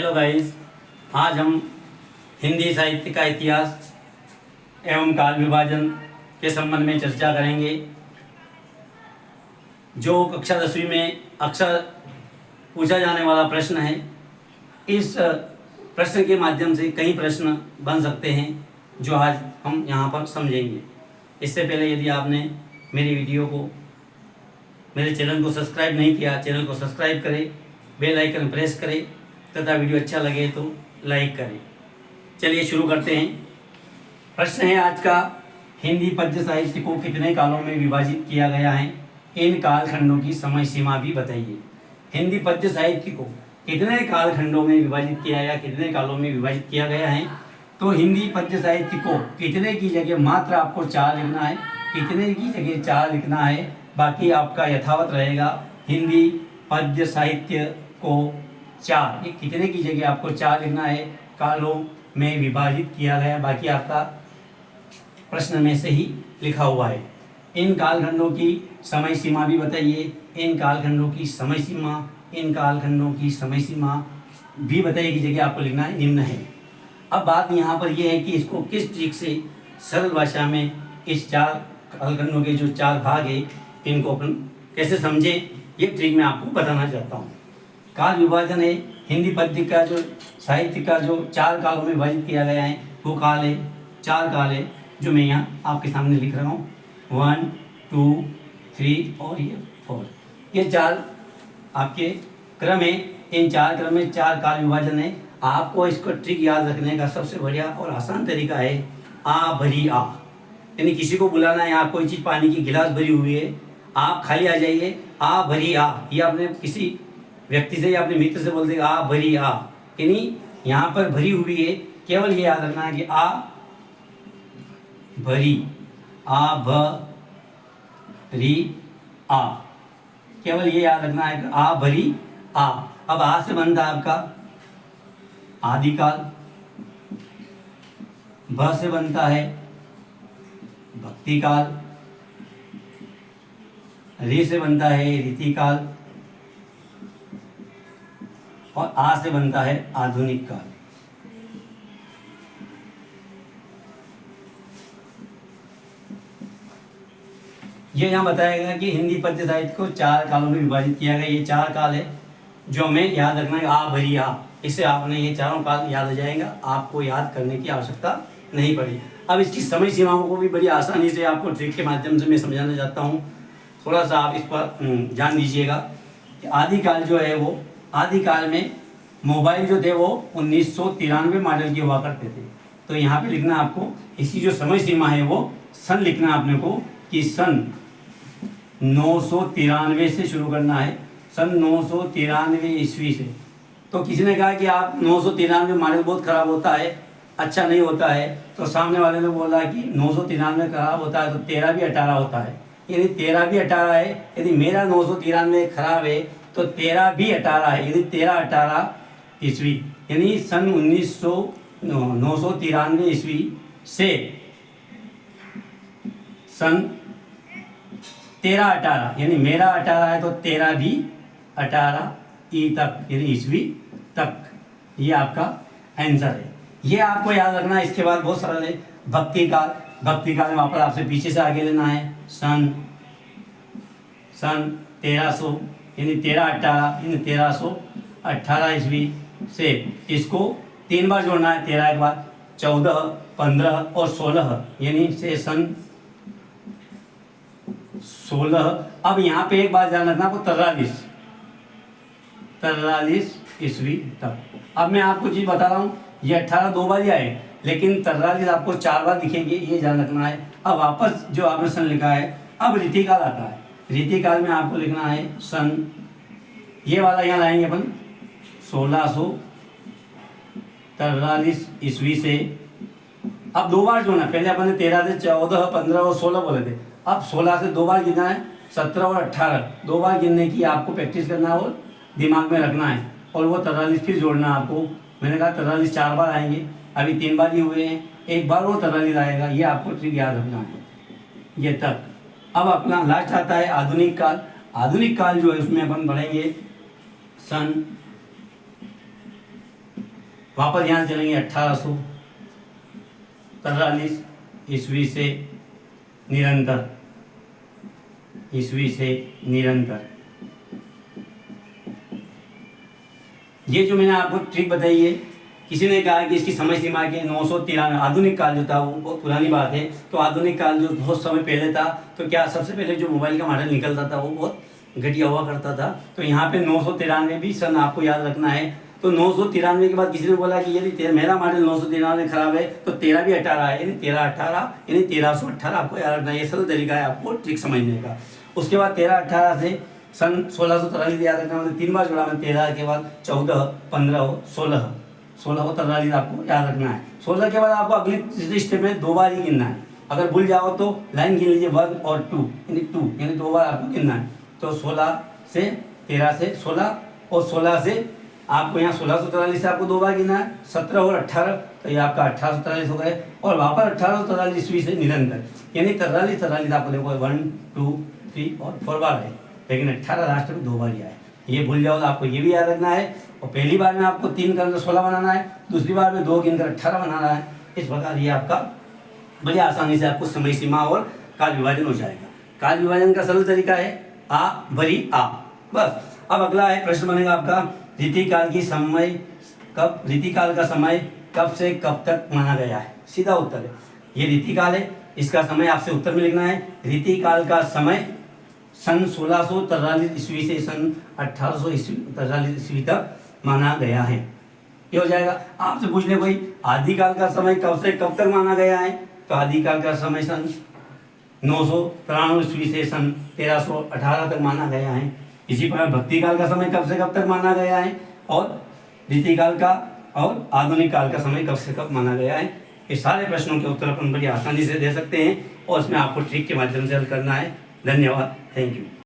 Hello guys, आज हम हिंदी साहित्य का इतिहास एवं काल विभाजन के संबंध में चर्चा करेंगे। जो कक्षा 10वीं में अक्सर पूछा जाने वाला प्रश्न है। इस प्रश्न के माध्यम से कई प्रश्न बन सकते हैं जो आज हम यहाँ पर समझेंगे। इससे पहले यदि आपने मेरी वीडियो को, मेरे चैनल को सब्सक्राइब नहीं किया, चैनल को सब्सक्राइब करें, बेल आइकन प्रेस करें तथा वीडियो अच्छा लगे तो लाइक करें। चलिए शुरू करते हैं। प्रश्न है आज का, हिंदी पद्य साहित्य को कितने कालों में विभाजित किया गया है? इन कालखंडों की समय सीमा भी बताइए। हिंदी पद्य साहित्य को कितने कालखंडों में विभाजित किया या कितने कालों में विभाजित किया गया है? तो हिंदी पद्य साहित्य को कितने की जगह मात्र आपको 4 लिखना है, कितने की जगह 4 लिखना है, बाकी आपका यथावत रहेगा। हिंदी पद्य साहित्य को 4, ये कितने की जगह आपको 4 लिखना है, कालों में विभाजित किया गया, बाकी आपका प्रश्न में से ही लिखा हुआ है। इन कालखंडों की समय सीमा भी बताइए। इन कालखंडों की समय सीमा, इन कालखंडों की समय सीमा भी बताइए की जगह आपको लिखना है, निम्न है। अब बात यहाँ पर यह है कि इसको किस ट्रिक से सरल भाषा में इस 4 कालखंडों के जो 4 भाग है इनको अपन कैसे समझें, ये ट्रिक मैं आपको बताना चाहता हूँ। काल विभाजन है, हिंदी पद्य का जो साहित्य का जो 4 कालों में विभाजित किया गया है वो काल है, 4 काल है जो मैं यहाँ आपके सामने लिख रहा हूँ। 1, 2, 3 और ये 4, ये 4 आपके क्रम है। इन 4 क्रम में 4 काल विभाजन है। आपको इसको ट्रिक याद रखने का सबसे बढ़िया और आसान तरीका है आ भरी आ, यानी किसी को बुलाना है, आप कोई चीज़ पानी की गिलास भरी हुई है, आप खाली आ जाइए, आ भरी आ, ये आपने किसी व्यक्ति से या अपने मित्र से बोल देगा आ भरी आ, यानी यहाँ पर भरी हुई है। केवल ये याद रखना है कि आ भरी, आ भरी आ, केवल ये याद रखना है कि आ भरी आ। अब आ से बनता है आपका आदिकाल, भ से बनता है भक्तिकाल, री से बनता है रीतिकाल और आ से बनता है आधुनिक काल। ये यहाँ बताया गया कि हिंदी पद्य साहित्य को 4 कालों में विभाजित किया गया। ये 4 काल है जो हमें याद रखना है। आ भरी आ, इससे आपने ये चारों काल याद हो जाएगा, आपको याद करने की आवश्यकता नहीं पड़ी। अब इसकी समय सीमाओं को भी बड़ी आसानी से आपको ट्रिक के माध्यम से मैं समझाना चाहता हूँ। थोड़ा सा आप इस पर ध्यान दीजिएगा कि आदिकाल जो है वो, आदिकाल में मोबाइल जो थे वो 1993 मॉडल के हुआ करते थे। तो यहाँ पे लिखना आपको, इसकी जो समय सीमा है वो सन लिखना आपने को कि सन 993 से शुरू करना है, सन 993 ईस्वी से। तो किसी ने कहा कि आप 993 मॉडल बहुत ख़राब होता है, अच्छा नहीं होता है, तो सामने वाले ने बोला कि 993 ख़राब होता है तो 13 भी 18 होता है, यदि 13 भी 18 है, यदि मेरा 993 खराब है तो 13 भी 18 है, यदि 13 18 ईस्वी, यानी सन 993 ईस्वी से सन 13 18, यानी मेरा 18 है तो 13 भी 18 ई तक, यानी ईस्वी तक, ये आपका आंसर है। ये आपको याद रखना है। इसके बाद बहुत सरल है, भक्ति काल। भक्ति काल में वहाँ पर आपसे पीछे से आगे लेना है, सन 1300, यानी 13 18, यानी 1318 ईस्वी से इसको 3 बार जोड़ना है, 13 के बाद 14 15 और 16, यानी से सन 16। अब यहाँ पे एक बात ध्यान रखना आपको, 43 ईस्वी तक। अब मैं आपको चीज़ बता रहा हूँ, ये 18 2 बार ही आए, लेकिन 43 आपको 4 बार दिखेंगे, ये ध्यान रखना है। अब वापस जो आपने सन लिखा है, अब रीतिकाल आता है। रीतिकाल में आपको लिखना है सन, ये वाला यहाँ लाएंगे अपन 1643 ईस्वी से। अब 2 बार जोड़ना, पहले अपन ने 13 से 14 15 और 16 बोले थे, अब 16 से 2 बार गिनना है, 17 और 18 2 बार गिनने की आपको प्रैक्टिस करना है और दिमाग में रखना है, और वो 43 फिर जोड़ना है आपको। मैंने कहा 43 4 बार आएंगे, अभी 3 बार ही हुए हैं, एक बार वो 43 आएगा, ये आपको ट्रिक याद रखना है, ये तक। अब अपना लास्ट आता है आधुनिक काल। आधुनिक काल जो है उसमें अपन पढ़ेंगे सन वापस यहाँ से चलेंगे 1843 ईस्वी से निरंतर, ईस्वी से निरंतर। ये जो मैंने आपको ट्रिक बताई है, किसी ने कहा कि इसकी समय सीमा के 993, आधुनिक काल जो था वो बहुत पुरानी बात है। तो आधुनिक काल जो बहुत समय पहले था, तो क्या सबसे पहले जो मोबाइल का मॉडल निकलता था वो बहुत घटिया हुआ करता था। तो यहाँ पे 993 भी सन आपको याद रखना है। तो 993 के बाद किसी ने बोला कि यदि मेरा मॉडल 993 खराब है तो 13 भी 18 है, यानी 1318 यानी 1318 आपको याद रखना है। ये सरल तरीका है आपको ट्रिक समझने का। उसके बाद 1318 से सन 1643 याद रखना, मतलब 3 बार जोड़ा मैंने 13 के बाद 14, 15, 16 को 43 आपको याद रखना है। 16 के बाद आपको अगली स्टेप में 2 बार ही गिनना है। अगर भूल जाओ तो लाइन गिन लीजिए 1 और 2 यानी 2 बार आपको गिनना है। तो 16 से 13 से 16 और 16 से आपको यहाँ 1643 से आपको 2 बार गिनना है। 17 और 18 तो ये आपका 1843 हो गए। और वापस 1843 ईस्वी से निरंतर, यानी 43 आपको देखो 1, 2, 3 और 4 बार है, लेकिन 18 लास्ट में 2 बार ही आए। ये भूल जाओ तो आपको ये भी याद रखना है। और पहली बार में आपको 3 कर 16 बनाना है, दूसरी बार में 2 गिनकर 18 बनाना है। इस प्रकार ये आपका बड़ी आसानी से आपको समय सीमा और काल विभाजन हो जाएगा। काल विभाजन का सरल तरीका है आ भरी आ, बस। अब अगला है प्रश्न बनेगा आपका रीतिकाल का समय कब से कब तक माना गया है। सीधा उत्तर है, ये रीतिकाल है, इसका समय आपसे उत्तर में लिखना है। रीतिकाल का समय सन 1643 ईस्वी से सन 1843 ईस्वी तक माना गया है। ये हो जाएगा। आपसे पूछ ले कोई आदिकाल का समय कब से कब तक माना गया है, तो आदिकाल का समय सन 993 ईस्वी से सन 1318 तक माना गया है। इसी प्रकार भक्तिकाल का समय कब से कब तक माना गया है, और रीतिकाल का और आधुनिक काल का समय कब से कब माना गया है। ये सारे प्रश्नों के उत्तर अपन बड़ी आसानी से दे सकते हैं और इसमें आपको ट्रिक के माध्यम से हल करना है। धन्यवाद, थैंक यू।